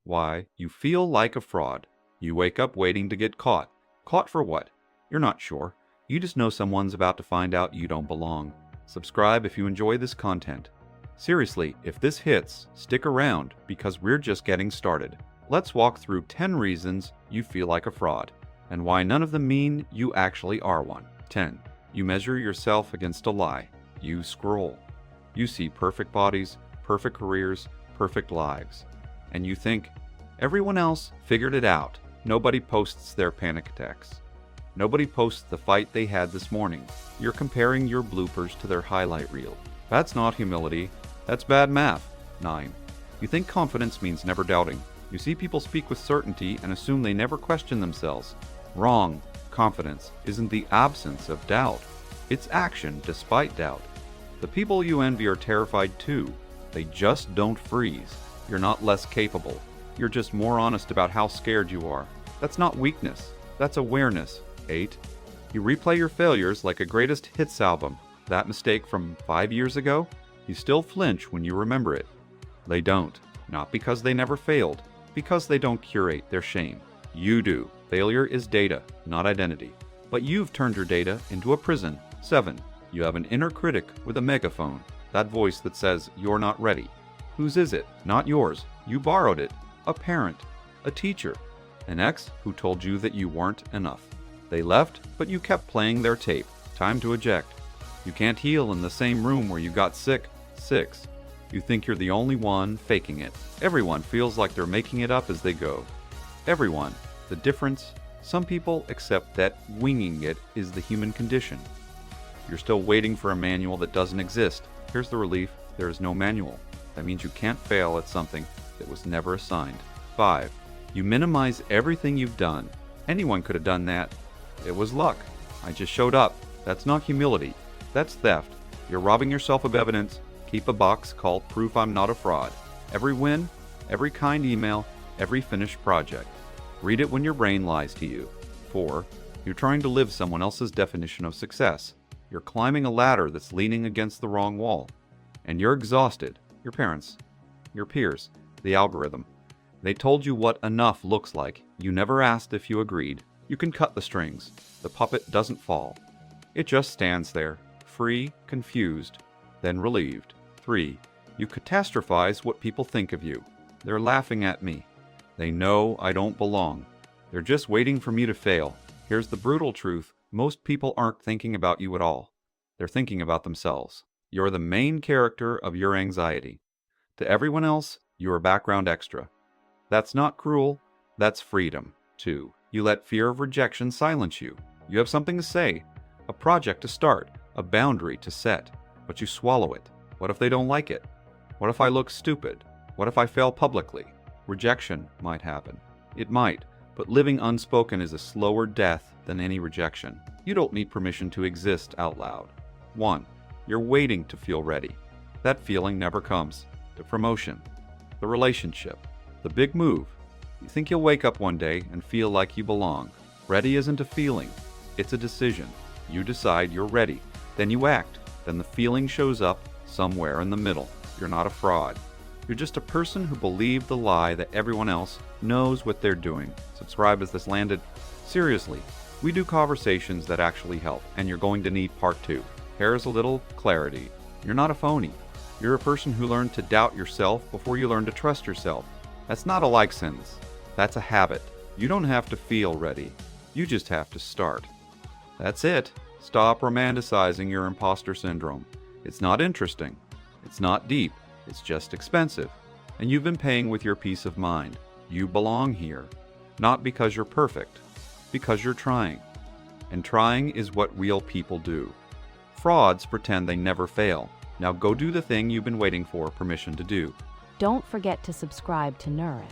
Why you feel like a fraud. You wake up waiting to get caught. Caught for what? You're not sure. You just know someone's about to find out you don't belong. Subscribe if you enjoy this content. Seriously, if this hits, stick around because we're just getting started. Let's walk through 10 reasons you feel like a fraud and why none of them mean you actually are one. 10. You measure yourself against a lie. You scroll. You see perfect bodies, perfect careers, perfect lives. And you think, everyone else figured it out. Nobody posts their panic attacks. Nobody posts the fight they had this morning. You're comparing your bloopers to their highlight reel. That's not humility. That's bad math. 9. You think confidence means never doubting. You see people speak with certainty and assume they never question themselves. Wrong. Confidence isn't the absence of doubt. It's action despite doubt. The people you envy are terrified too. They just don't freeze. You're not less capable. You're just more honest about how scared you are. That's not weakness. That's awareness. 8. You replay your failures like a greatest hits album. That mistake from 5 years ago? You still flinch when you remember it. They don't. Not because they never failed. Because they don't curate their shame. You do. Failure is data, not identity. But you've turned your data into a prison. 7. You have an inner critic with a megaphone. That voice that says you're not ready. Whose is it? Not yours. You borrowed it. A parent. A teacher. An ex who told you that you weren't enough. They left, but you kept playing their tape. Time to eject. You can't heal in the same room where you got sick. 6. You think you're the only one faking it. Everyone feels like they're making it up as they go. Everyone. The difference? Some people accept that winging it is the human condition. You're still waiting for a manual that doesn't exist. Here's the relief. There is no manual. That means you can't fail at something that was never assigned. 5. You minimize everything you've done. Anyone could have done that. It was luck. I just showed up. That's not humility. That's theft. You're robbing yourself of evidence. Keep a box called Proof I'm Not a Fraud. Every win, every kind email, every finished project. Read it when your brain lies to you. 4. You're trying to live someone else's definition of success. You're climbing a ladder that's leaning against the wrong wall. And you're exhausted. Your parents, your peers, the algorithm. They told you what enough looks like. You never asked if you agreed. You can cut the strings. The puppet doesn't fall. It just stands there, free, confused, then relieved. 3. You catastrophize what people think of you. They're laughing at me. They know I don't belong. They're just waiting for me to fail. Here's the brutal truth. Most people aren't thinking about you at all. They're thinking about themselves. You're the main character of your anxiety. To everyone else, you're a background extra. That's not cruel. That's freedom. 2. You let fear of rejection silence you. You have something to say, a project to start, a boundary to set, but you swallow it. What if they don't like it? What if I look stupid? What if I fail publicly? Rejection might happen. It might, but living unspoken is a slower death than any rejection. You don't need permission to exist out loud. 1. You're waiting to feel ready. That feeling never comes. The promotion, the relationship, the big move. You think you'll wake up one day and feel like you belong. Ready isn't a feeling, it's a decision. You decide you're ready, then you act, then the feeling shows up somewhere in the middle. You're not a fraud. You're just a person who believed the lie that everyone else knows what they're doing. Subscribe as this landed. Seriously, we do conversations that actually help, and you're going to need part 2. Here's a little clarity. You're not a phony. You're a person who learned to doubt yourself before you learned to trust yourself. That's not a like sentence. That's a habit. You don't have to feel ready. You just have to start. That's it. Stop romanticizing your imposter syndrome. It's not interesting. It's not deep. It's just expensive. And you've been paying with your peace of mind. You belong here. Not because you're perfect. Because you're trying. And trying is what real people do. Frauds pretend they never fail. Now go do the thing you've been waiting for permission to do. Don't forget to subscribe to Unlearn.